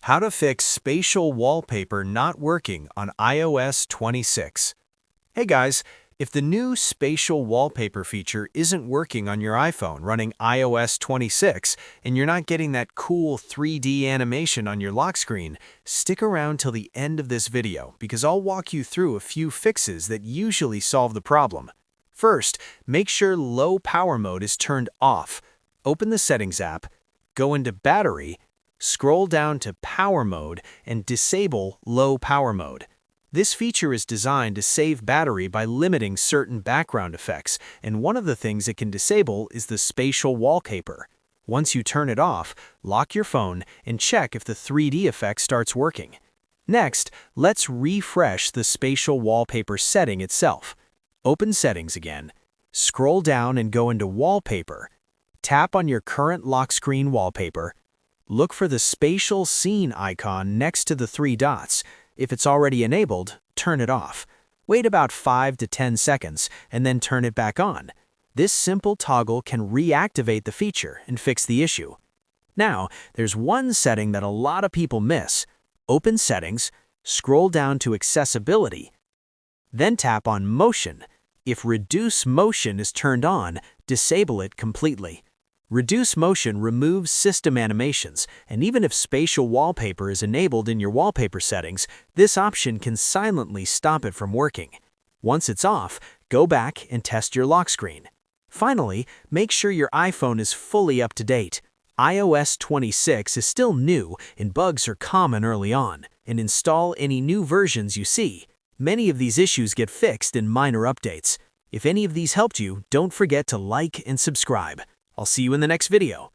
How to fix spatial wallpaper not working on iOS 26. Hey guys, if the new spatial wallpaper feature isn't working on your iPhone running iOS 26 and you're not getting that cool 3D animation on your lock screen, stick around till the end of this video because I'll walk you through a few fixes that usually solve the problem. First, make sure low power mode is turned off. Open the Settings app, go into Battery, scroll down to Power Mode and disable Low Power Mode. This feature is designed to save battery by limiting certain background effects, and one of the things it can disable is the spatial wallpaper. Once you turn it off, lock your phone and check if the 3D effect starts working. Next, let's refresh the spatial wallpaper setting itself. Open Settings again, scroll down and go into Wallpaper. Tap on your current lock screen wallpaper. Look for the spatial scene icon next to the three dots. If it's already enabled, turn it off. Wait about 5 to 10 seconds and then turn it back on. This simple toggle can reactivate the feature and fix the issue. Now, there's one setting that a lot of people miss. Open Settings, scroll down to Accessibility, then tap on Motion. If Reduce Motion is turned on, disable it completely. Reduce Motion removes system animations, and even if spatial wallpaper is enabled in your wallpaper settings, this option can silently stop it from working. Once it's off, go back and test your lock screen. Finally, make sure your iPhone is fully up to date. iOS 26 is still new and bugs are common early on, and install any new versions you see. Many of these issues get fixed in minor updates. If any of these helped you, don't forget to like and subscribe. I'll see you in the next video.